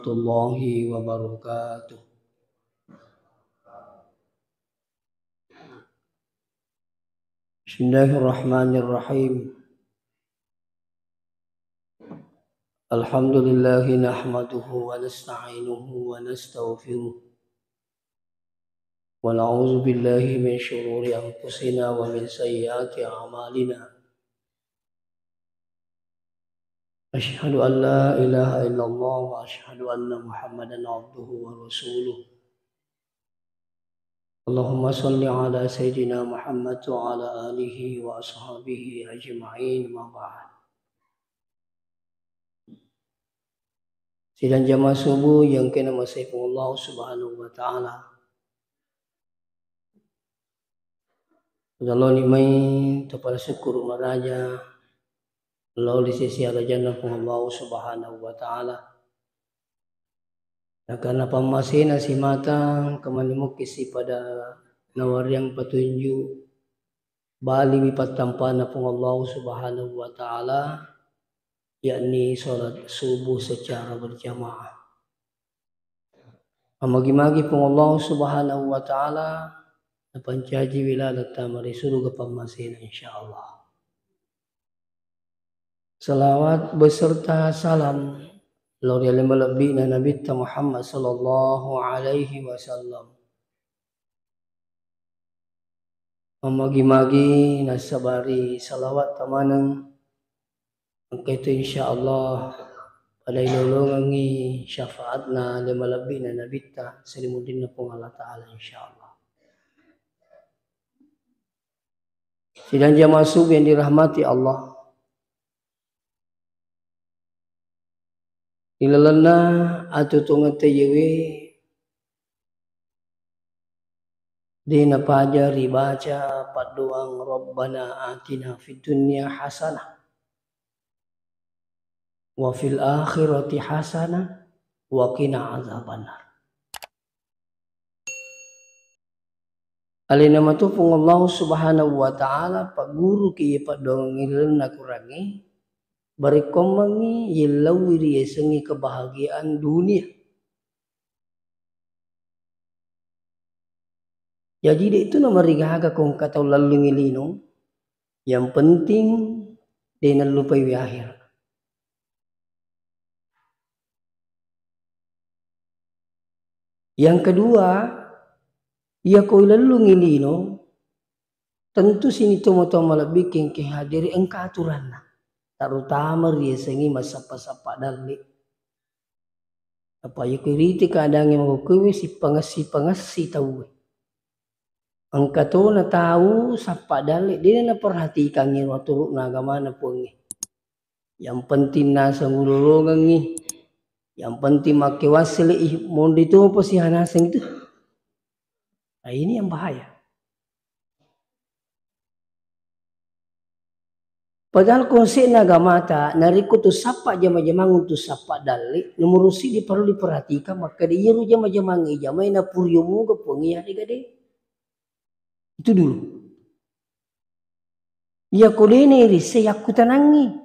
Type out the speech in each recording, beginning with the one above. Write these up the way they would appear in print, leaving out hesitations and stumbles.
warahmatullahi wabarakatuh. Bismillahirrahmanirrahim. Alhamdulillahi nahmaduhu wa nasta'inuhu wa nastaghfiruh. Wa na'udzu billahi min syururi anfusina wa min sayyiati a'malina. Asyhadu an la ilaha illallah wa asyhadu anna Muhammadan abduhu wa rasuluh. Allahumma salli ala sayyidina Muhammad wa ala alihi wa ashabihi ajma'in ma ba'd. Sidang jamaah subuh yang kena masihkan Allah Subhanahu wa taala. Allah nimai kepada syukur maraja Allah di sisi Allah Subhanahu wa taala. Dan karena pamasina si matang kemanimukisi pada nawar yang petunjuk bali wipatampana pun Allah Subhanahu wa taala, yakni salat subuh secara berjamaah. Amagi-magi pun Allah Subhanahu wa taala pancaji wiladat tamari surga pamasina insyaallah. Salawat beserta salam Lori alim lebih Nabi Muhammad sallallahu alaihi wasallam. Magi-magi nasabari salawat tamanang itu insyaallah pada ilolongangi syafaatna lima lebih Nabi Selimuddin pun Allah Ta'ala insyaallah. Sidang jamaah subuh yang dirahmati Allah. Ilalana atau tungate yewe dina pajari baca paduang Rabbana atina fid dunya hasanah wa fil akhirati hasanah wa qina azabannar. Alina matupung Allah Subhanahu wa taala pak guru kiye paduang ilana kurangi berikomangi yelawiri sengi kebahagiaan dunia. Jadi itu nama rigaga kong kata lalu ngilino. Yang penting dia lupa di akhir. Yang kedua, ia kau lalu ngilino. Tentu sini tomo-tomo lebih kengke hadiri engka aturan. Terutama dia sengi masa-sapa dalik. Apa ya kiriti kadang yang mengukuwi si pengasi tahu. Angka tu na tahu sapa dalik dia na perhatikan ni waktu agama na pun ni. Yang penting na sangululungan ni. Yang penting make wasili mondi tu apa si hanaseng itu. Nah ini yang bahaya. Padahal konsep agama ta nariko tu sapa jama-jamang untuk sapa dalik nomor si di perlu diperhatikan maka dia ru jama-jamang jamai na puryomu ke pengi hari gade. Itu dulu. Ya kodene ri se aku tenangi.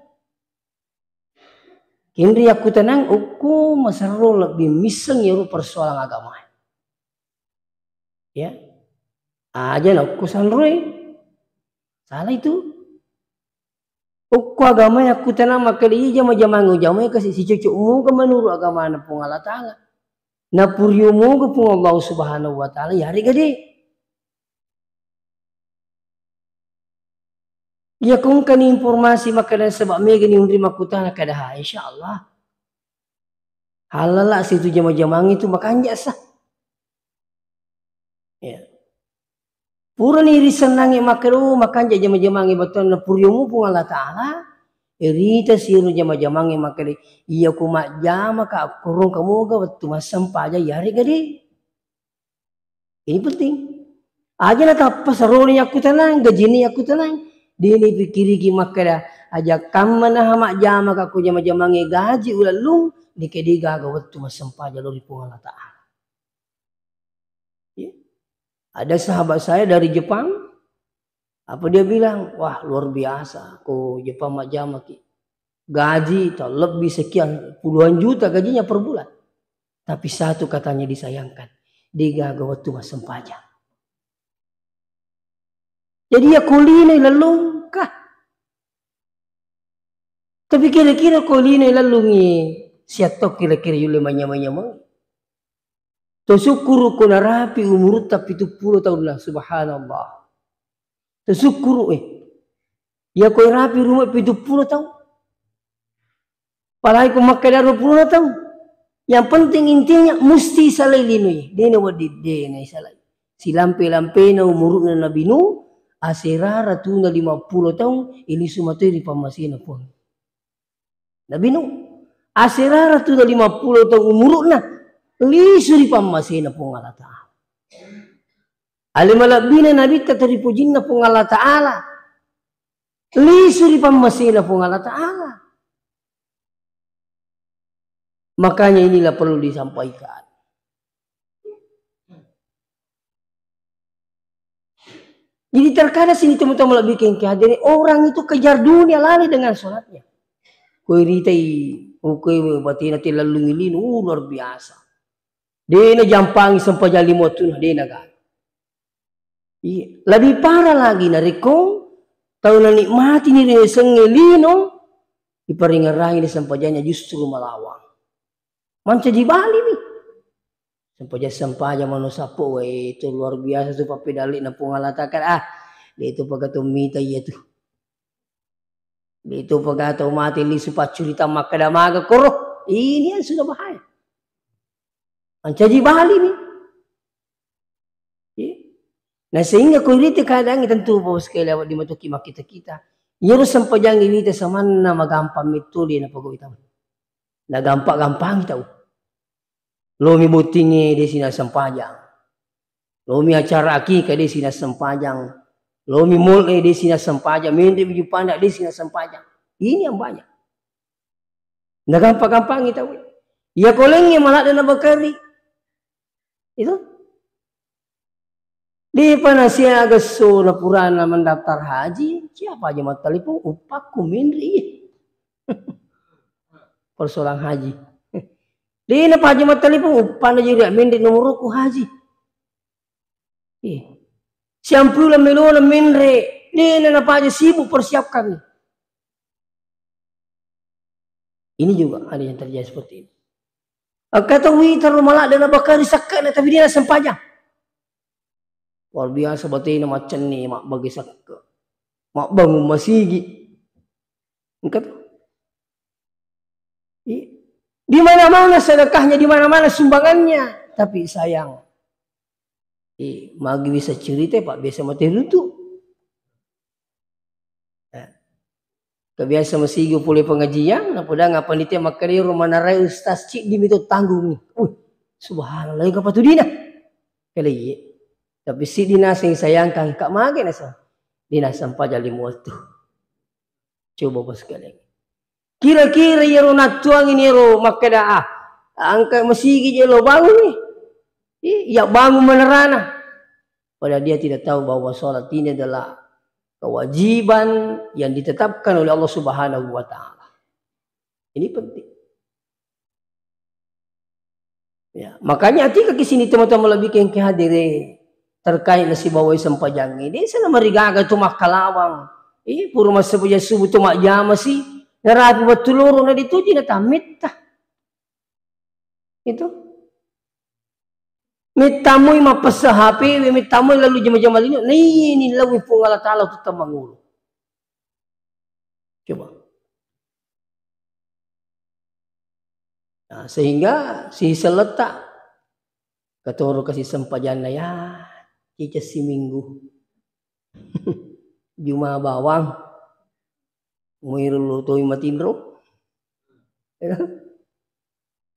Kini aku tenang uku masaro lebih miseng ya persoalan agama. Ya. Aja nak aku sanroi. Salah itu. Ukku agama yang aku tanam maka dia jama-jamang jamai kasih si cucumu ke menurut agama na pun Allah Ta'ala. Na puryumu ke pun Allah Subhanahu wa Ta'ala ya hari gede. Ya kung kan informasi maka dan sebab mega ni undri makutana kadaha insyaallah. Halala situ jama-jamang itu makanya sah. Ya. Pura ni iri senangi makaru makan jama-jamangi betul na puryumu pun Allah Ta'ala. Irita siru jama-jamangi makari. Iya kumak jama ka kurung kamu ga betul masam paja yari gadi. Ini penting. Aja na tapah saroni aku tenang, gajini aku tenang. Dini pikiri ki makara aja kamana hamak jama ka ku jama-jamangi gaji ulalung dikediga ga betul masam paja lori pun Allah Ta'ala. Ada sahabat saya dari Jepang, apa dia bilang, wah luar biasa, kok Jepang majama ki, gaji lebih sekian puluhan juta gajinya per bulan. Tapi satu katanya disayangkan. Dia waktu mas sempajang. Jadi ya kuline lalungkah. Tapi kira-kira kuline lalungi. Siatok kira-kira yule manya-manya. Tersyukur ko na rapi umurut tapi 70 tahun lah. Subhanallah. Tersyukur Ya ko rapi rumah 70 tahun. Palagi ko makkada 20 tahun. Yang penting intinya mesti salay linoy. Dena wadid dena salay. Si lampe-lampe na umurut na nabinu. Asirara tu na 50 tahun. Ini sumateri pamasina pun. Nabinu. Asirara tu na 50 tahun umurut na. Lisuri pamasina pun Allah Ta'ala. Alimalabina nabi tataripujinna pun Allah Ta'ala. Lisuri pamasina pun Allah Ta'ala. Makanya inilah perlu disampaikan. Jadi terkadang sini teman-teman lebih kehadiran orang itu kejar dunia lari dengan sholatnya. Koi ritai, koi batina lalu ngilin, luar biasa. Dia jampangi sampai jam 5 tu dia kan. Lebih parah lagi narikong tahu nikmati ni dia sengelino diperingarahi di sampajanya justru melawang. Manca di Bali nih. Sampaja manusapo itu luar biasa tuh papedali na pungalatakan dia itu pagatumita iya tuh. Dia itu pagato mati li supacurita makadamaga koro. Ini yang sudah bahaya. Manca di Bali nih. Nah sehingga kuliti kadang tentu bos sekali awak dimatuki kita. Yero sampajang ilita samana magampang mituli na pagawita. Na gampang tahu. Lomi butingi di sini sempajang. Lomi acara akikah di sini sempajang. Lomi mulai di sini sempajang. Mende biju pandak di sini sempajang. Ini yang banyak. Nah gampang itu. Ya kolengnya malah dana bakari. Itu. Di panasia agaso na purana mendaftar haji. Siapa aja matalipong upaku mindri. Persoalan haji. Di na pa haji matalipong upan na jiri mindri nomor ku haji. Siampu la melo na mindri. Di na pa haji sibuk persiapkan. Ini juga ada yang terjadi seperti ini. Kata wita rumah dan bakari sakit na tapi dia na sempajang. Luar biasa batin na macam ni mak bagi sakit. Mak bangun masigi. Engkau di mana-mana sedekahnya, di mana-mana sumbangannya, tapi sayang. Magi bisa cerita pak biasa mati rutu. Kebiasa masigo pulih pengajian, napoda ngapan dia makari rumah narai ustaz cik di mitu tanggung ni. Subhanallah, apa tu dina? Kali tapi si dina sing sayangkan kak magi nasa. Dina sampai jali muatu. Coba bos sekali. Kira-kira yero natuang ini yero makada angka masigi jelo bangun nih. Ya bangun menerana. Padahal dia tidak tahu bahwa sholat ini adalah kewajiban yang ditetapkan oleh Allah Subhanahu wa Ta'ala. Ini penting. Ya, makanya hati ke sini teman-teman lebih yang kehadirin terkait nasi bawai sempajang ini. Sana marigaga tumak kalawang. Puro masabuja subuh tumak jama sih. Narapi batuluro na dito di natamit ta. Itu. Mitamoy mapasahapi, mitamoy lalu jama-jama linyo. Ini lawi po Allah Ta'ala itu mangulo. Coba. Nah, sehingga si seletak katoro kasih sempajan na ya. Cica si minggu. Juma bawang. Muirul lutoy matindro.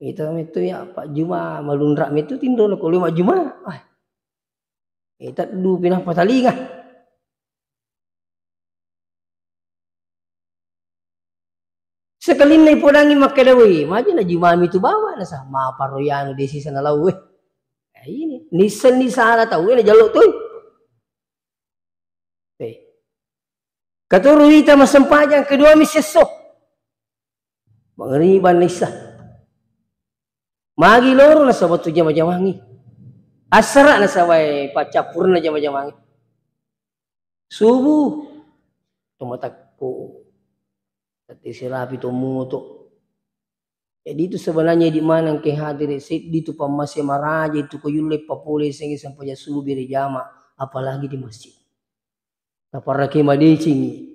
Itu ya Pak Juma malundrak itu tindro lo kalau Mak Juma. Kita du pinah patali kah? Sekalin na ipodangi makadawi, maji na Juma itu bawa na sama paroyano desi sana lawe. Ini nisan ni sana tahu na jaluk tuh. Katuru ita masempajang kedua misesok. Mengeriban nisa. Magi loro na sabat tu jama-jamangi. Asra na sawai pacapurna jama-jamangi. Subuh tumatakko. Tati sirapi tumuto. Jadi itu sebenarnya di mana ke hadir di itu pamasya maraja itu kuyule papule sengi sampai subuh beri jama apalagi di masjid. Taparake madecing.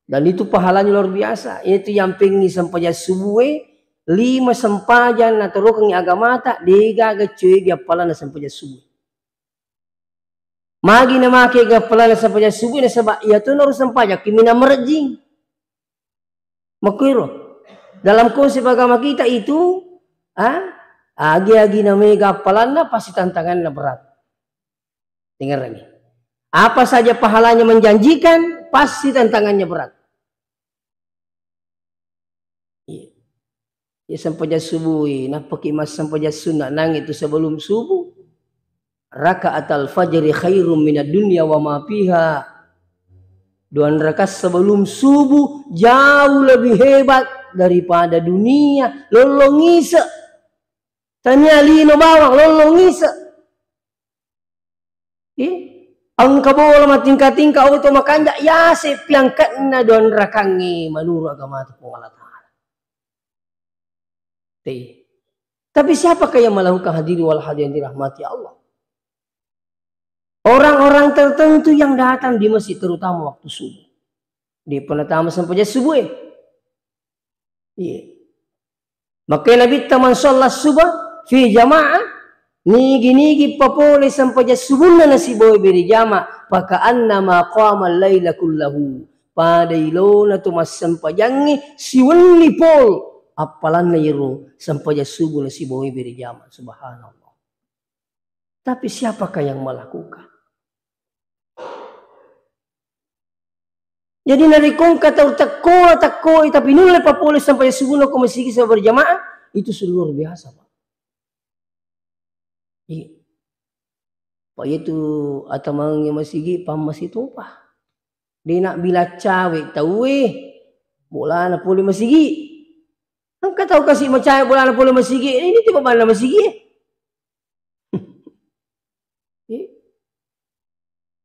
Dan itu pahalanya luar biasa. Itu yang pengi sampai subuh 5 sempajan na terukang agama tak dega gacuy gapalan sampai subuh. Magi na make gapalan sampai subuh na sebab ia tu harus sampaja kimina merjing. Makiro. Dalam konsep agama kita itu, agi-agi namanya gapalan na pasti tantangan na berat. Dengar lagi. Apa saja pahalanya menjanjikan, pasti tantangannya berat. Ya sampai subuh, napaki mas sampai sunnah nang itu sebelum subuh. Raka'atal fajri khairum minad dunya wa ma fiha. 2 rakaat sebelum subuh jauh lebih hebat daripada dunia. Lolongisa. Tanya lino bawang lolongisa. Ang kabola matingka-tingka auto makanja ya sepiangkat na 2 rakangi manuru agama itu Allah Ta'ala. Tapi siapakah yang melakukan hadiri wal hadirin dirahmati Allah? Orang-orang tertentu yang datang di masjid terutama waktu subuh. Di penatama sampai subuh. Iya. Maka Nabi taman sholat subuh fi jamaah nigi-nigi papole sampai subuh na si boy beri jamaah paka annama qama al-laila kullahu pada ilona tu mas sampai jangi siwani pol apalan na yero sampai subuh na si boy beri jamaah subhanallah. Tapi siapakah yang melakukan? Jadi narikong kata takko tapi nulai papole sampai subuh na kumasigi sa berjamaah itu sudah luar biasa Pak. Iya. Pak itu atamang yang masigi pamas itu Pak. Dia nak bila cawe tahu bola na pole masigi. Angka tahu kasih macam bola na pole masigi ini tiba mana masigi.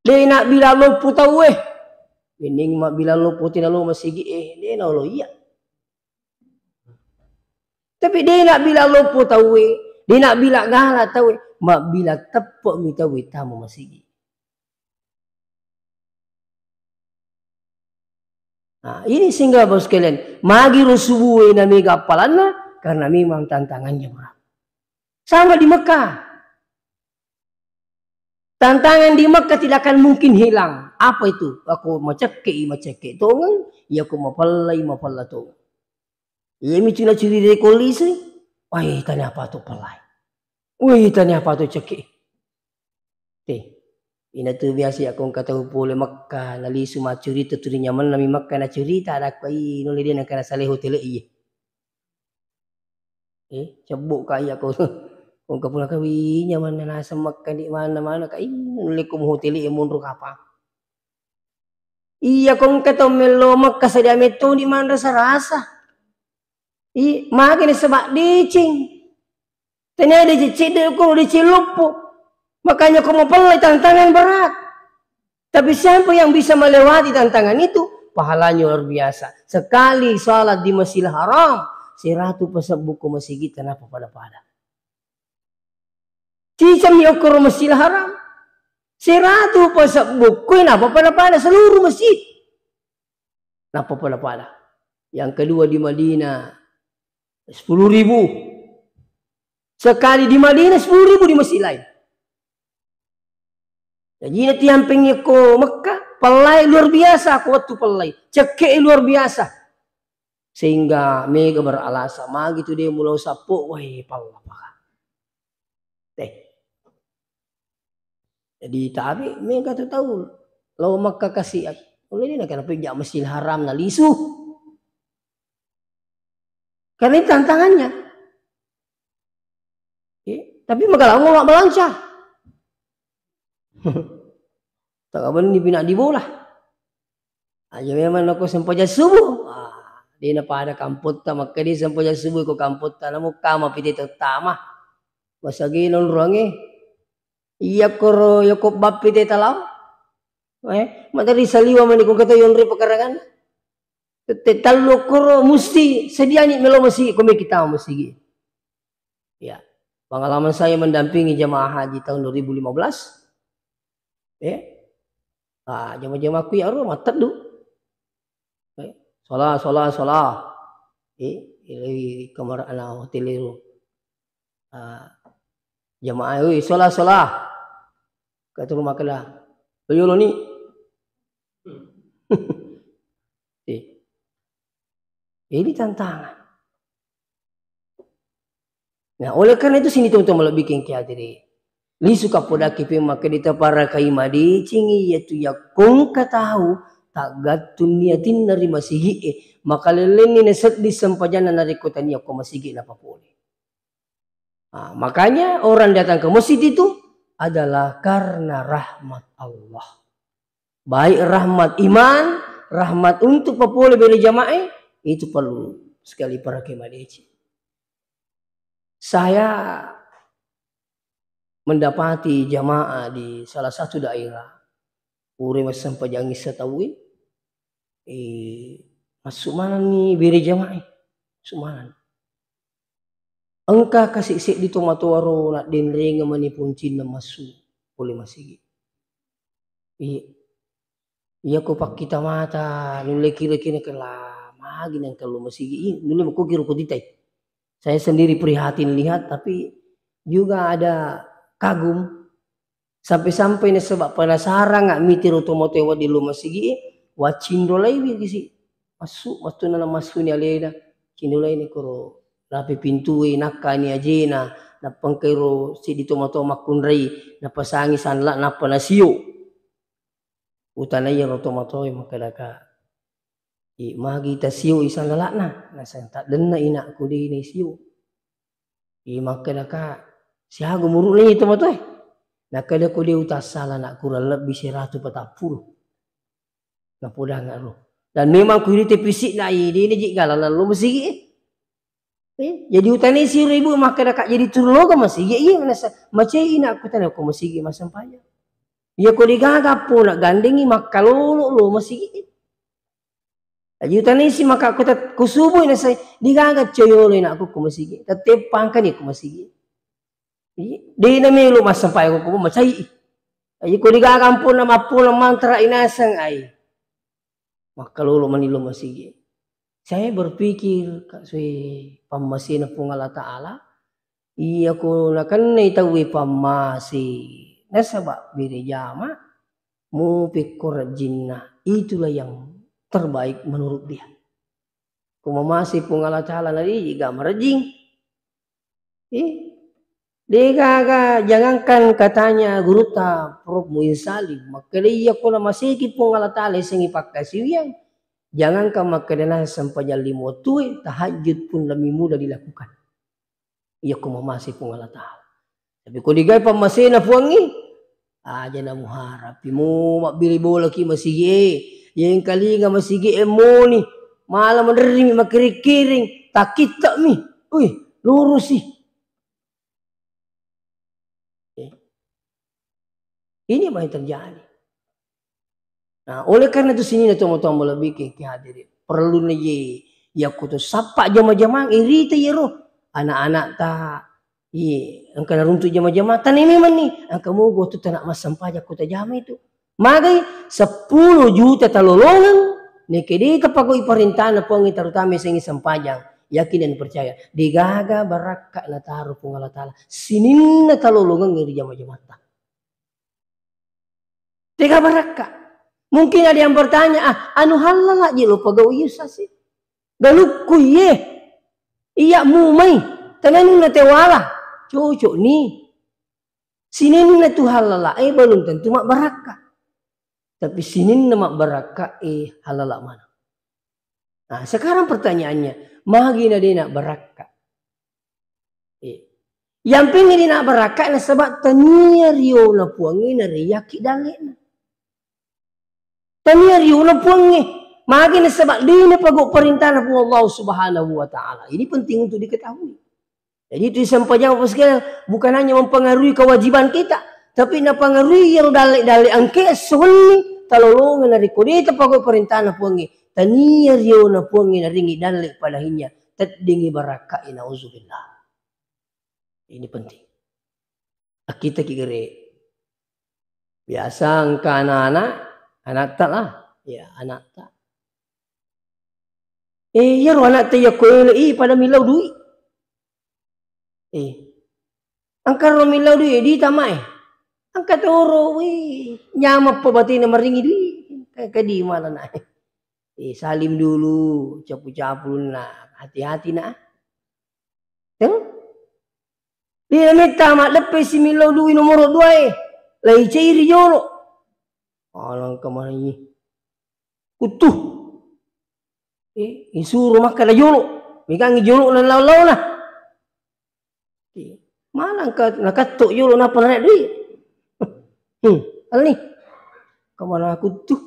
Dia nak bila lupu tahu Bening mak bila lupu tina lu masigi dia nak lo iya. Tapi dia nak bila lupu tahu dia nak bila gala tahu mak bila tepuk mi tahu tamu masigi. Nah, ini sehingga bos sekalian magi rusubuh na mega apalana karena memang tantangannya berat. Sama di Mekah. Tantangan di Mekah tidak akan mungkin hilang. Apa itu? Aku macake. Tongan, ya aku mapalay to. Iya mi cina ciri dari kolisi. Wah, tanya apa tuh palay? Wih, tanya apa tuh ceke? Ina tuh biasa aku kata pole Mekah nali suma cerita tu nyaman nami Mekah na cerita ada kai nuli dia nak kena saleh hotel iya. Cabuk kaya aku. Kung kapula kawi nyaman na nasa Mekah di mana-mana kai nuli kum hotel iya mundur apa? Iya kung kata melo Mekah sa diameto di mana rasa. Makin sebab dicing. Tanya dia cicit kung dicilupu. Makanya kau mau pelai tantangan berat. Tapi siapa yang bisa melewati tantangan itu, pahalanya luar biasa. Sekali salat di Masjidil Haram, 100 pasal buku masjid kenapa pada-pada. Cicam yukur Masjidil Haram, 100 pasal buku kenapa pada-pada seluruh masjid. Kenapa pada-pada. Yang kedua di Madinah, 10.000. Sekali di Madinah, 10.000 di masjid lain. Jadi nanti yang pengen ko Mekah, pelai luar biasa, kuat tu pelai, cekek luar biasa, sehingga mega beralasan, mah gitu dia mulai sapu, wah pala apa? Jadi tapi mega tu tahu, lalu Mekah kasih, oleh dia nak kenapa jak Masjidil Haram na lisu, karena ini tantangannya. Tapi maka lama nggak melancar. Tak apa ni bina di bola. Aja memang aku sempat subuh. Di na pada kampot ta makadi sampai subuh ko kampot ta namo kama piti tama. Masagi non ruangi. Iya koro yoko bab piti talaw. Matari saliwa mani kung kata yon ri pekarangan. Talo koro musti sediani melo masigi kami kita masigi. Ya. Pengalaman saya mendampingi jamaah haji tahun 2015. Jamaah-jamaah ku ya ro matat du. Solah. Ilai kamar ana hotel itu. Jamaah euy solah. Kata rumah kala. Ayo lo ni. Ini tantangan. Nah, oleh karena itu sini teman-teman lebih bikin kiadiri. Li suka poda kipi maka dita para kaimadi cingi yaitu ya kung katahu tak gatun niatin dari masigi maka leleni neset di sempajana dari kota ni aku masigi apa boleh. Makanya orang datang ke masjid itu adalah karena rahmat Allah. Baik rahmat iman, rahmat untuk papole beli jamaah itu perlu sekali para kaimadi. Saya mendapati jamaah di salah satu daerah Ure masam pajangi setawi masuk mana nih beri jamaah masuk mana engka kasih sik di tomatowaro nak denring mani puncin na masuk boleh masih iya ko pak kita mata nule kira-kira kelah magi nang kalau masih nule ko kira ko ditai saya sendiri prihatin lihat tapi juga ada kagum sampai-sampai nih sebab penasaran nggak mitir otomotewa di rumah sigi wacindolai bisi masuk nana masuk ni alena cindolai ni koro rapi pintu nakka ni ajena na pangkero si di tomato makunrai na pasangi sanla na panasio utanaya otomoto makadaka magi tasio isan lalakna na santa denna ina ku di ni sio makadaka siago muruk ni tomato nah kada ko dia utas salah nak kurang lebih 140 na poda nggak lo dan memang kulit fisik na ini jika lalu masih jadi utani si ribu maka dak jadi turun ke masih iya macam ini aku tanya aku masih masam payah ya ko digaga po nak gandengi maka lo masih jadi utani si maka aku tak kusubuh na saya digaga coyolo nak aku masih tetep pangkan aku masih di na melo mas sampai ko macai ay ko digagampon na mapula mantra inasang ay makalolo manilo masigi saya berpikir kasih pamasi na pong Allah Ta'ala iya ko nakan naitawi pamasi nasaba birejama mu pikor jinna itulah yang terbaik menurut dia kumamasi pong Allah Ta'ala nari juga merejing Dega jangankan katanya guru ta Prof Muin Salim maka dia kona masih pun Allah Ta'ala sengi pakasiwian jangankan makadana sampai jam 5 tuh tahajud pun lebih mudah dilakukan iya kuma masih pun Allah Ta'ala tapi kau digay pa masih na puangi aja na muharap mo makbili bola ki masih yang kali nga masih emo ni malam menderimi makiring takit tak mi lurus sih. Ini apa yang terjadi. Nah, oleh karena itu sini na tomo-tomo lebih ke hadirin. Perlu na ya kutu sapa jama-jama irita yero. Anak-anak ta angka naruntuk jama-jama tan ini man ni. Angka mo go tu tanak masampaja kota jama itu. Magai 10 juta talolongan ni kedi kapag iparintahan na po ang itarutami sa sampajang. Yakin dan percaya. Digaga baraka na taruh pong Allah Ta'ala. Sinin na talolongan ngiri jama-jama ta. Tiga baraka. Mungkin ada yang bertanya, anu halal aja lo pagaw iya sih. Galukku ye. Iya mumay. Tanan na tewala. Cocok nih. Sinin na tu halal belum tentu mak baraka. Tapi sinin na mak baraka halal mana. Nah sekarang pertanyaannya, magi na din na baraka. Yang pengen din na baraka na sebab tania rio na puangin na riyaki dalin. Tania rio na puangin. Makin sebab dina pagok perintah Allah Subhanahu wa taala. Ini penting untuk diketahui. Jadi itu sampainya apa sekali bukan hanya mempengaruhi kewajiban kita, tapi mempengaruhi yang dalek angke suni talolongan dari kode pagok perintah na puangi. Tania rio na puangi na ringi dalek padahinya. Tadingi baraka inauzubillah. Ini penting. Kita kira biasa angka anak tak lah, ya anak tak. Ya anak tak ya koel pada milau duit. Angka ro milau duit di tamai. Angka toro nyama pa batin na maringi duit. Kadi malah na. Salim dulu, capu-capu na, hati-hati na. Dia minta mak lepas si milau duit nomor 2 lai cairi jolo. Alang kemana ini? Utuh. Isuruh makan na jolo. Mikangi jolo na law-law na. Malang ka nakatok jolo na panarik duit. Hal ni. Kemana aku tuh?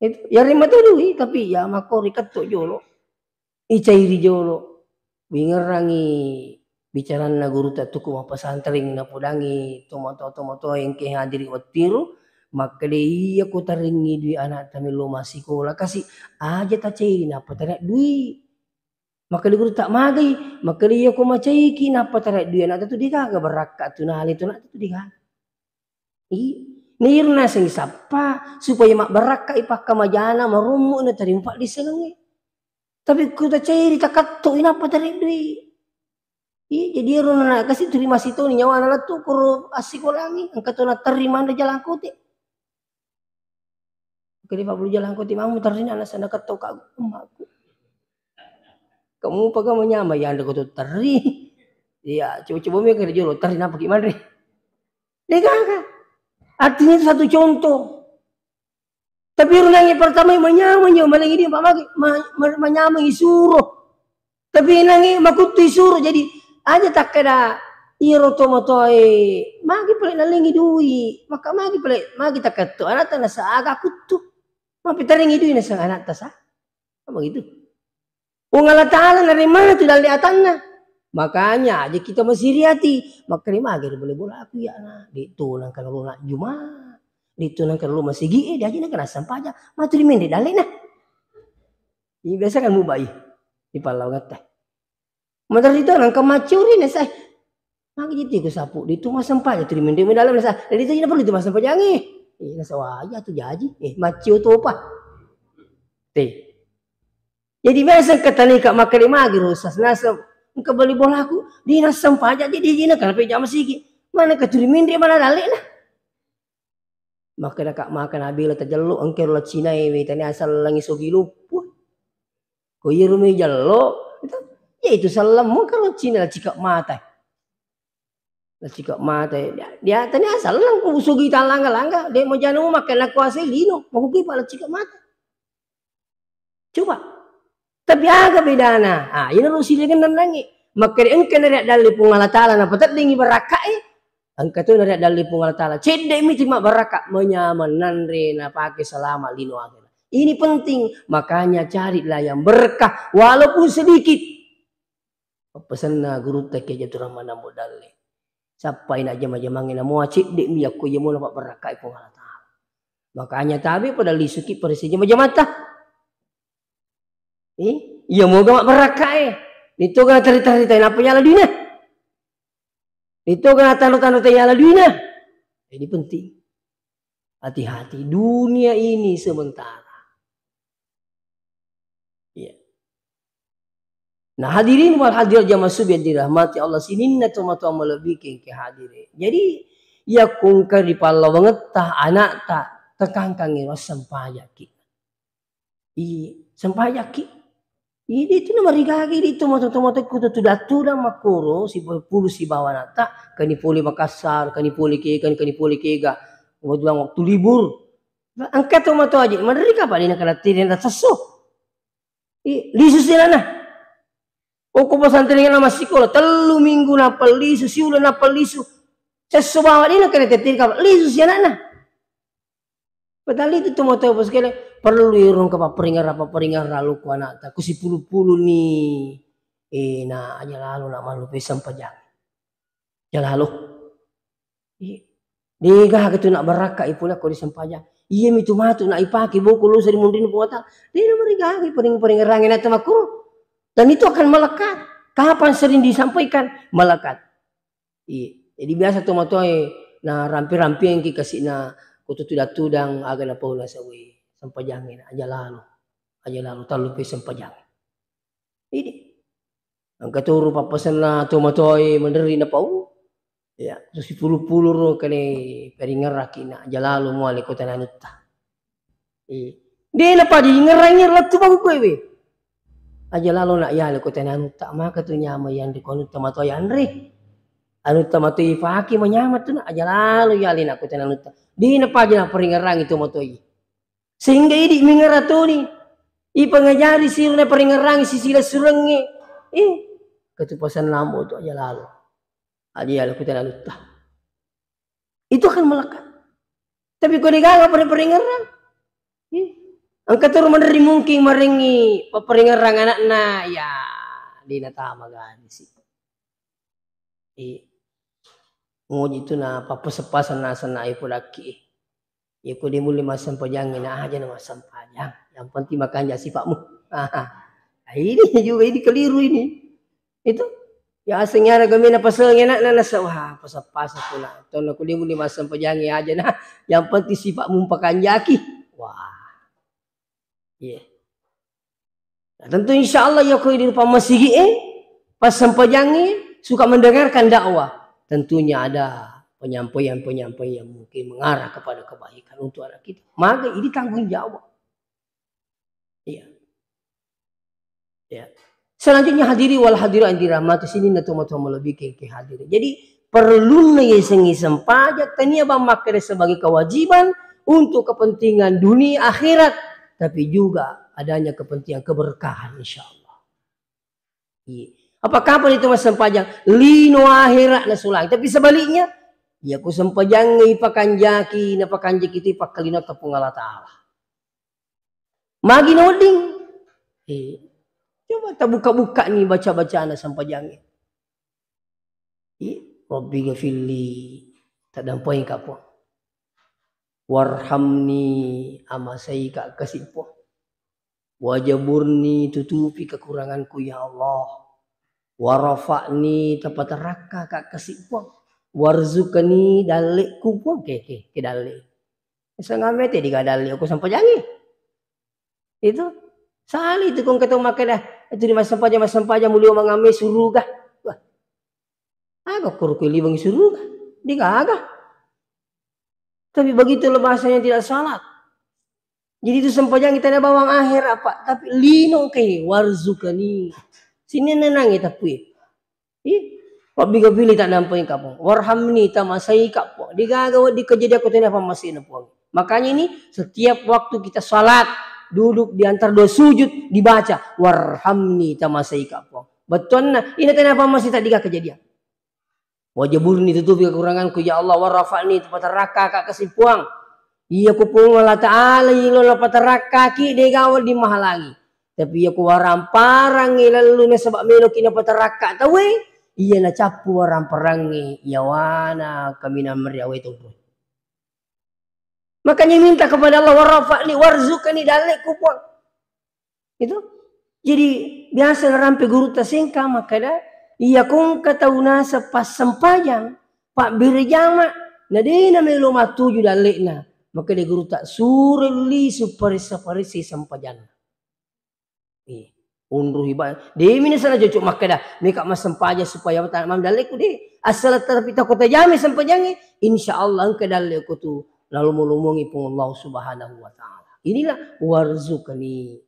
Itu ya rima tu duit tapi ya makori katok jolo. Cairi jolo. Bingerangi bicara na guru tak tuku apa santring na pudangi tomato yang ke hadiri watiru maka dia aku taringi duit anak tamilo masih sekolah kasih aja tak cairi napa tarik duit maka dia guru tak magai maka dia aku macai ki napa tarik duit anak tu dia kagak berakat tu nah itu nak tu dia nirna sing sapa supaya mak berakat ipaka majana marumu na tarimpak di sengi tapi ku tak cairi tak katok napa tarik duit. Jadi orang nak kasih terima situ ni nyawa anak tu kuro asik ulangi angkat tu nak terima anda jalan kote. Kali 40 jalan kote mamu terima anak sana ketok aku emakku. Kamu pakai menyama ya anda kau teri. Ya coba-coba mereka kerja lo terima pergi mana? Dia kan? Artinya itu satu contoh. Tapi orang yang pertama menyama malah dia pak magi menyama isuruh. Tapi nangi makutu isuruh jadi aja tak kena iro tomatoy magi pelik nalingi duit maka magi pelik magi tak ketu anak tanah saaga kutu mapi taringi duit nasa anak tasa apa gitu Allah Ta'ala dari mana tu dari atanna makanya aja kita masih riati maka magi boleh bola aku ya nah itu nang kalau nak juma itu nang kalau masih gie dia aja nak kena sampah aja maturi mende dalena ini biasa kan mubai di palau ngata Mata itu orang kemacuri nih saya, mak jadi aku sapu di itu mas sampah ya terima di dalam nasa, jadi itu tidak perlu itu mas sampah jangan, nasa wajah tuh jadi, macu tuh apa, jadi biasa ketani kak makan magi rusas nasa, engkau beli bola aku, di nasa sampah aja jadi jina kalau pejam masih, mana keturimin dia mana dalik lah, maka kak makan habis terjeluk engkau lah Cina ini tani asal langi sogi lupa, kau iya rumah jeluk. Ya itu salam mau kalau Cina lah cikak mata. Lah cikak mata dia tadi asal lang kusugi talangga-langga dia mau janu makan aku asal lino mau kipa lah cikak mata. Coba. Tapi agak bedana. Ini harus silakan nangi. Maka engke nari dalil pungala taala na patat dingi baraka Engke tu nari dalil pungala taala. Cedek mi cuma baraka menyaman nanre na pakai selama lino akhir. Ini penting makanya carilah yang berkah walaupun sedikit. Pesan na guru tak kerja tu ramah na modal ni. Siapa yang nak jama-jamangin na mua cik dek mi aku yang mau nampak berakai pun Allah Ta'ala. Makanya tabi pada lisuki pada si jama-jamata. Ia mau gamak berakai. Itu kan cerita-cerita apa yang ala dunia. Itu kan tanda-tanda yang ala dunia. Ini penting. Hati-hati dunia ini sementara. Nah hadirin wal hadir jamaah subyah dirahmati Allah sinin na tumatu amalabikin ke hadirin. Jadi ya kungkar di pala banget tah anak tak tekangkangi ros sempayaki. Sempayaki. Ini itu nama rigagi di tumatu kutu tu datura makuro si pulu si bawa nata kani puli Makassar kani puli kega waktu libur. Angkat tumatu aja mereka apa ini kana tirin sesuh. Lisus na. Oko pesantren nama sekolah telu minggu napal lisu siulah napal lisu sesubawa ini kena tetir kapal lisu si anak. Padahal itu tuh mau tahu sekali perlu irong ka peringar lalu ku anak ta ku si pulu-pulu ni na aja lalu nak malu pesam pajang ya lalu dega gitu nak baraka ipula ko di sampajang iya mitu matu nak ipaki buku lu seri mundin puata dia nomor peringar rangin atau makuru dan itu akan melekat kapan sering disampaikan melekat iya jadi biasa tuh matoi na rampi-rampi yang kasih na kutu tidak tudang aga na paula sawi sampajangin aja lalu talu pe sampajangin ini ang katuru papasan na tumatoi manderi na pau ya terus pulu-pulu ro kane peringar rakina aja lalu mo ale kota nanutta dia na pa di ngerangir latu bagu kowe aja lalu nak ya ale kota nanutta maka tu nyama yang di kono tamatoi andre anu tamatoi paki menyamat tu aja lalu ya ale nak kota nanutta dia na pa na peringar rangi tumatoi sehingga ini mengeratuni i pengajari sirna peringar rangi sisila surengi ketupasan lambo tu aja lalu aja lalu kita lalu itu akan melekat tapi kau digagal pada peringaran angkat turun dari mungkin maringi peringaran anak-anak ya di natama gadis ngoji itu na papa sepasan nasana ipu laki ya kau dimulai masam pajangin aja nama masam pajang yang penting makan jasi pakmu ini juga ini keliru ini itu ya asingnya gamina paselnya nak wah pas-pas pula ton aku dia muli masam pajangi aja nah yang penting sifat mumpakan jaki wah iya nah, tentu insyaallah ya kau di depan masjid pas sampajangi suka mendengarkan dakwah tentunya ada penyampaian yang mungkin mengarah kepada kebaikan untuk anak kita maka ini tanggung jawab iya ya selanjutnya hadiri wal hadiru yang dirahmati sini natomo lebih ke hadiri. Jadi perlu sengi sempajak tania bamakai sebagai kewajiban untuk kepentingan dunia akhirat, tapi juga adanya kepentingan keberkahan insyaallah. Iya. Apakah itu mas sempajak lino akhirat na sulang, tapi sebaliknya ya ku sempajang ipakan jaki na pakan jaki itu pakalina tepung Allah Taala. Magi noding. Coba tak buka-buka nih baca-baca anak sampajangin. Rabbi ghafirli tak dampai kapo. Warhamni amasai kak kasipo. Wajaburni tutupi kekuranganku ya Allah. Warafa'ni tempat raka kak kasipo. Warzukani dalikku pun ke dalik. Sangame te diga dalik aku sampajangin. Itu sali itu kong ketemu makan dah. Itu di masa sampaja mulia mengamai suruh kah? Wah, agak kurukuli bang suruh kah? Dia agak. Tapi begitu bahasanya tidak salah. Jadi itu sampajang kita ada bawang akhir apa? Tapi lino ke warzukani. Sini nenang kita pui. Rabbi ghafirli tak nampai kamu. Warhamni tamasai kapo. Dia agak di kejadian aku tanya apa masih nampuang. Makanya ini setiap waktu kita salat duduk di antara dua sujud dibaca warhamni tamasai kapo. Betul nah ini kenapa masih tak diga kejadian. Wajaburni tutupi kekuranganku ya Allah warafa'ni tempat raka kak kesipuang. Iya ku pun Allah Ta'ala ilo lapat raka ki degawal di mahalangi. Tapi iya ku waramparang lalu na sebab melo kina pataraka tawe. Iya na capu waramparangi yawana kamina meriawe itu. Makanya minta kepada Allah warafa'ni warzukani dalek kupon. Itu. Jadi biasa rampe guru tasengka makanya iya kong katauna sepas sempajang pak berjama nadina melo matuju dalekna. Maka dia guru tak sureli supari sempajang. Unruh ibadah. Dia mina sana cocok makanya mereka mas sempaja supaya tak mam dalekku deh. Asal terpita kota jami sempajangi insyaallah engke dalekku tu lalu melumungi pun Allah Subhanahu wa taala. Inilah warzukani.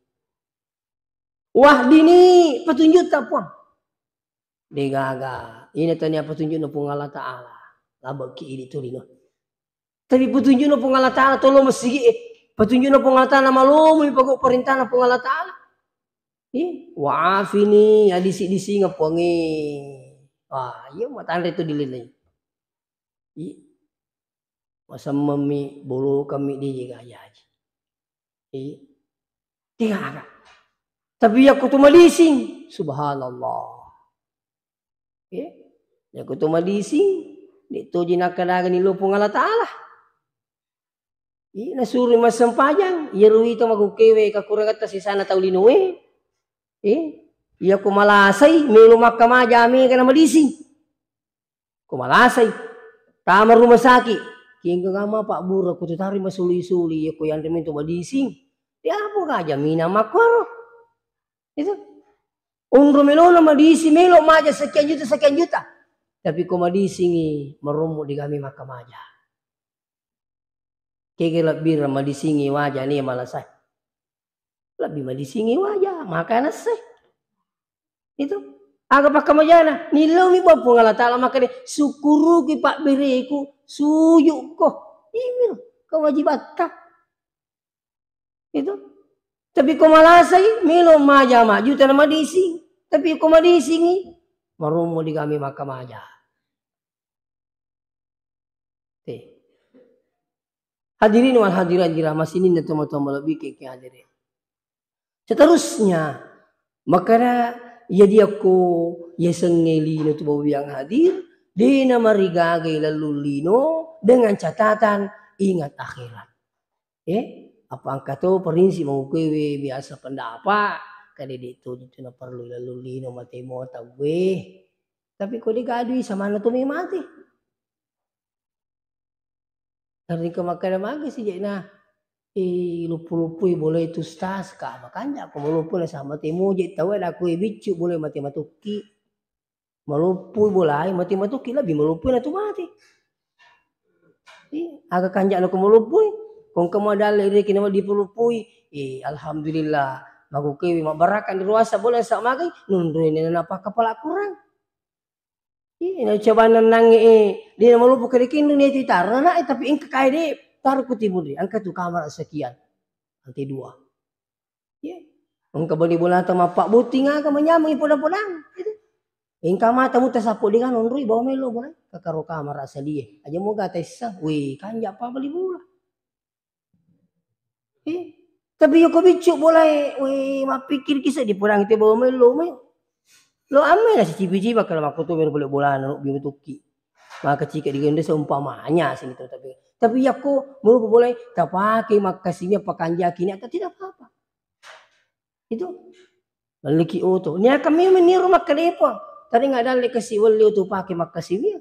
Wahdini petunjuk tak puang. Degaga. Ini tanya petunjuk no pun Allah Taala. Labaki ini tu lino. Tapi petunjuk no pun Allah Taala tolong mesti petunjuk no pun Allah Taala malum ipagok perintah no pun Allah Taala. Waafini ya disi ngapongi. Wah, iya matan itu dililai. Masa mami bolu kami di jaga aja. Tiga agak. Tapi aku tu malising. Subhanallah. Aku tu malising. Dito jinakadagan ni lupong Allah Ta'ala. Nasuruh mas sempajang. Iya rui ito magukewe kakurang atas sana tau linuwe. Iya kumalasay. May lumakka majami ka na malising. Kumalasay. Tamar rumah sakit. Kiyang kagama Pak Bura ko tutari masuli-suli. Iya ko yang demin to malising. Di apa ka jamina makwaro. Itu. Ungro melo na malising. Melo maja sekian juta. Tapi kung malisingi, marumo di kami makamaja. Kaya lebih malisingi wajah ni malasay. Lebih malisingi wajah, maka nasay. Itu. Aga pa kamajana, nilaw mi ba po nga latala makanya sukuru ki pak beriku, suyu ko. Imil, kewajiban ka. Itu. Tapi kung malasay, milo maja maju na malising. Tapi kung malisingi, marumo di kami makamaja. Hadirin wal hadirat dirahmati sini dan teman-teman lebih ke hadirin. Seterusnya, maka jadi aku yesengeli no tu yang hadir, dina marigagay lalu lino dengan catatan ingat akhirat. Apa angka tu prinsip mengukewe biasa pendapat kali itu na perlu lalu lino mati mo tawe. Tapi kau digadui sama na tu mati. Karena kemakanan magi sih na lupu-lupui boleh itu stas ka makanya aku melupu na sama temu je tahu ada aku bicu boleh mati matuki melupu boleh mati matuki lebih melupu na tu mati. Agak kanjak aku melupui kung kemadal rezeki nama dipelupui alhamdulillah magukewi mabarakan di ruasa boleh sak magi nunduin na apa kepala kurang. Coba nenang dia malupu kerikin dunia itu tar na tapi ingka kaya de taruh ku timur dia angka tu kamar sekian nanti 2. Engka beli bola sama Pak Buting aga menyamui podang-podang gitu. Ingka mata muta sapu dengan onrui bawa melo boleh ke karo kamar asa dia aja moga tesa weh kanja apa beli bola. Tapi yo ko bicu boleh weh mapikir kisah di podang itu bawa melo me. Lo ame lah si cibi-cibi kalau aku tuh boleh bola nang biu tuki. Maka cika digende seumpamanya sini tuh tapi aku mau boleh tak pakai makasihnya pakanja kini atau tidak apa-apa. Itu leki oto. Ni kami meniru makadepo. Tadi nggak ada kasih wali tu pakai makasihnya.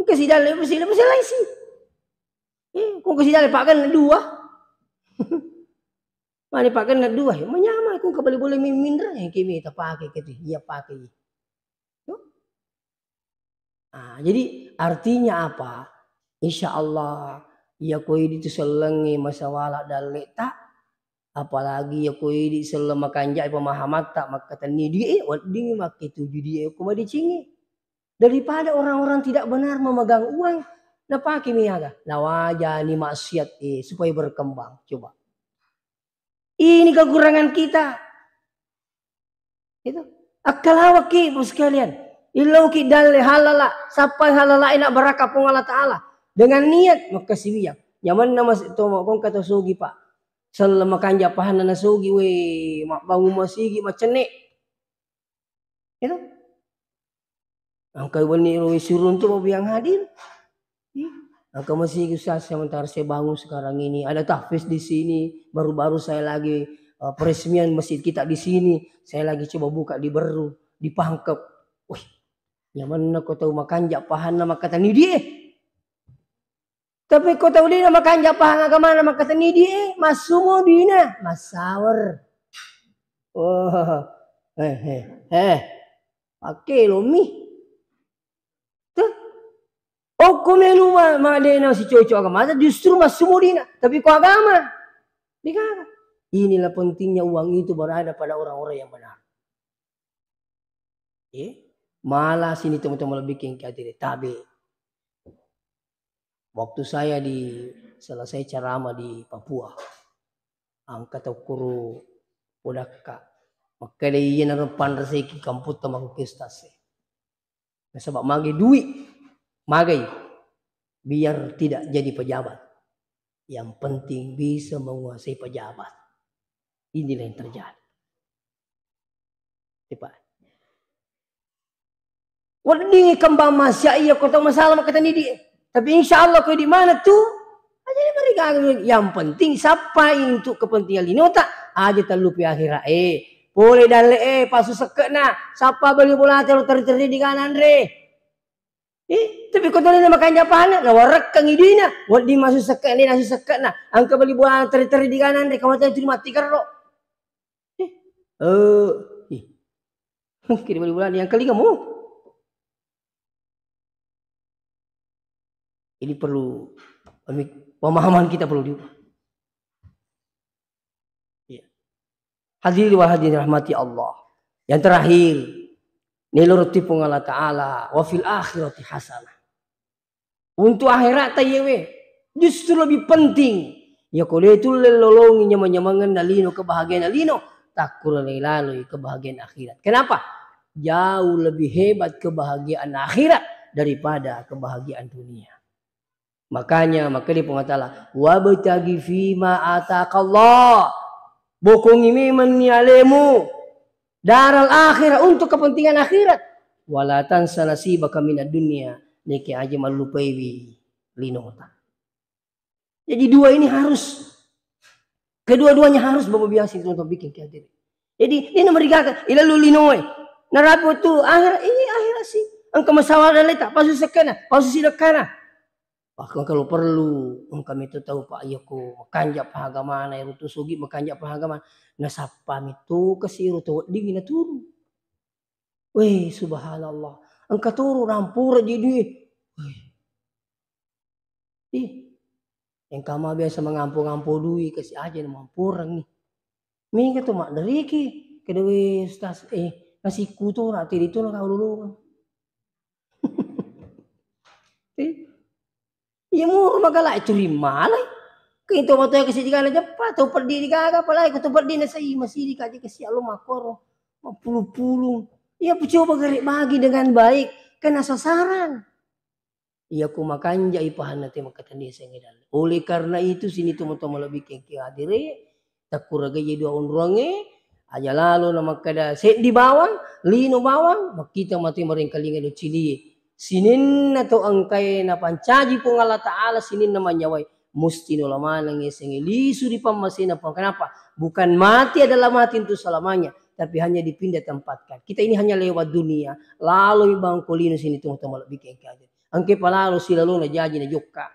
Kasih dalai mesti lain sih. Kung kasih dalai pakai 2. Mana pakai na 2 menyama kung kabali boleh mindra kimi ta pakai gitu iya pakai. Jadi artinya apa? Insya Allah ya koi itu selengi masawala dalek tak apalagi ya koi di selem makanjai pemahaman tak maka tani dia wading mak itu judi aku mah dicingi daripada orang-orang tidak benar memegang uang na pakai miaga nawaja ni maksiat supaya berkembang coba. Ini kekurangan kita. Itu. Akalawak ki sekalian. Ilau ki dalil halala. Sampai halala ina barakah pung Allah Ta'ala. Dengan niat makasih nyaman nama itu kong kata sugi pak. Selama kanja pahan na sugi we. Mak bangun masigi macene. Itu. Angkai wani roi surun tu yang hadir. Angka masih usah sementara saya bangun sekarang ini ada tahfiz di sini baru-baru saya lagi peresmian masjid kita di sini saya lagi coba buka di Beru di Pangkep. Wih, nyaman kau tahu makan japahan nama kata ni dia. Tapi kau tahu dia nama makan japahan agama nama kata ni dia masumo dina masawar. Oh, pakai lomi. Oh kumelu madena si coco agama justru masumudina tapi ku agama dikata. Inilah pentingnya uang itu berada pada orang-orang yang benar. Malah sini teman-teman lebih kengkati tabe. Waktu saya selesai ceramah di Papua, angkat ukuru podaka, maka dia narupan rezeki kamput tamaku kestase. Sebab magi duit. Magai biar tidak jadi pejabat. Yang penting bisa menguasai pejabat. Inilah yang terjadi. Cepat. Wading kembang masya iya kota masalah kata ni dia. Tapi insya Allah kau di mana tuh? Aja mereka yang penting siapa untuk kepentingan ini tak aja terlupi akhirat. Boleh dan pasu seket na. Siapa beli bola terteri di kanan re. Tapi kau tahu nama makan Jepang na warak kang idina. Wadi masuk seket ni nasi seket na. Angka beli bola terteri di kanan re. Kamu tahu itu mati karo. Kira beli bola yang kali kamu. Ini perlu pemahaman kita perlu diubah. Ya. Hadirin wa hadirin rahmati Allah. Yang terakhir, nilai pun Allah Ta'ala wa fil akhirati hasanah. Untuk akhirat tayewe justru lebih penting. Ya kalau itu lelolongi nyaman-nyamangan dalino kebahagiaan dalino takur lalu kebahagiaan akhirat. Kenapa? Jauh lebih hebat kebahagiaan akhirat daripada kebahagiaan dunia. Makanya dia pengatalah wabtagi fima ataqallah. Bokongi memang nialemu daral akhirat untuk kepentingan akhirat. Wala tansa nasibaka minad dunya niki aja malupaiwi linota. Jadi dua ini harus kedua-duanya harus Bapak biasa untuk bikin kehadiran. Jadi ini mereka ilalu linoy. Narapo tu akhirat ini akhirat sih. Engkau masalah dan letak pasu sekana, pasu sidakana. Bahkan kalau perlu, kami itu tahu Pak Ayoko, makanjak pahagamana, itu sugi makanjak pahagamana. Nasapam itu kesiru tuh dingin turu. Weh subhanallah, engkau turu rampur jadi. Yang kama biasa mengampu-ngampu duit kasih aja mampurang nih. Minggu tuh mak dari ki, kedua stas nasi kutu rati itu lah kau dulu. Ya mau magalah curi malai. Kita waktu yang kasih jika aja pak tu perdi di kagak apalagi kita perdi nasi masih dikaji kasih alu makor puluh-puluh. Ya coba gerik bagi dengan baik kena sasaran. Iya ku makan jai pahan nanti makatan dia sengedal. Oleh karena itu sini teman-teman lebih kengki hadiri tak kurang jadi dua unruange aja lalu nama kada set di bawang lino bawang kita mati merengkalingan do cili. Sinin atau angkai na pancaji pun Allah Ta'ala sinin namanya wai musti nolama nangiseng lisu di pamasina pun kenapa bukan mati adalah mati itu selamanya tapi hanya dipindah tempatkan kita ini hanya lewat dunia lalu bang kolino sini teman-teman lebih kayak angke palalo sila lo na jaji na jokka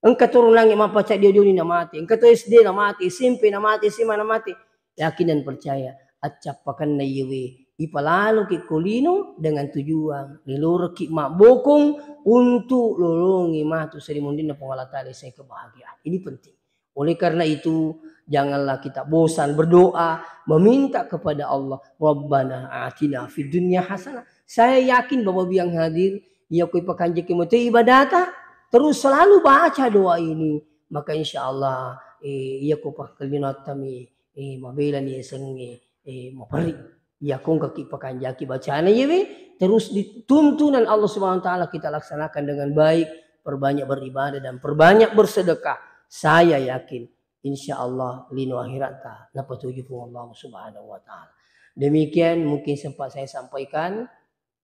angka turun langit mapaca dia na mati angka to SD na mati SMP na mati SMA na mati yakin dan percaya acapakan na yewe ipalalo ki kolino dengan tujuan lelur ki mak bokong untuk lolongi matu serimundin na pengalatali saya kebahagiaan. Ini penting. Oleh karena itu janganlah kita bosan berdoa meminta kepada Allah Rabbana atina fid dunya hasanah. Saya yakin Bapak yang hadir ya koi pakanji kemote ibadata terus selalu baca doa ini maka insyaallah ya ko pakelinatami mabela ni sengi mapari ya kong kaki pakanjaki bacaan yewe terus dituntunan Allah Subhanahu wa taala kita laksanakan dengan baik, perbanyak beribadah dan perbanyak bersedekah. Saya yakin insyaallah lino akhirat dapat tuju pun Allah Subhanahu wa taala. Demikian mungkin sempat saya sampaikan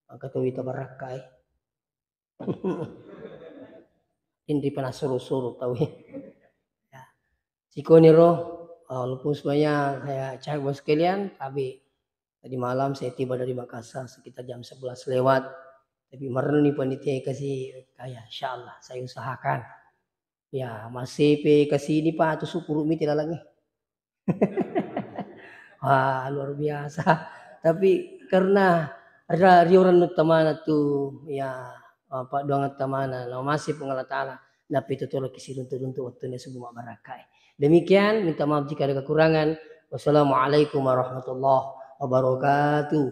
kata wita barakai. Ini pernah suruh-suruh tahu ya. Sikoni roh walaupun semuanya saya cek bos sekalian tapi tadi malam saya tiba dari Makassar sekitar jam 11 lewat. Tapi marno nih panitia kasih kayak insyaallah saya usahakan. Ya masih kasih ini Pak atau syukur umi tidak lagi. Wah luar biasa. Tapi karena ada riuran utamana tuh ya Pak doang utamana masih pengalat ta'ala. Tapi itu tolong kisirun untuk waktunya semua barakai. Demikian minta maaf jika ada kekurangan. Wassalamualaikum warahmatullahi wabarakatuh.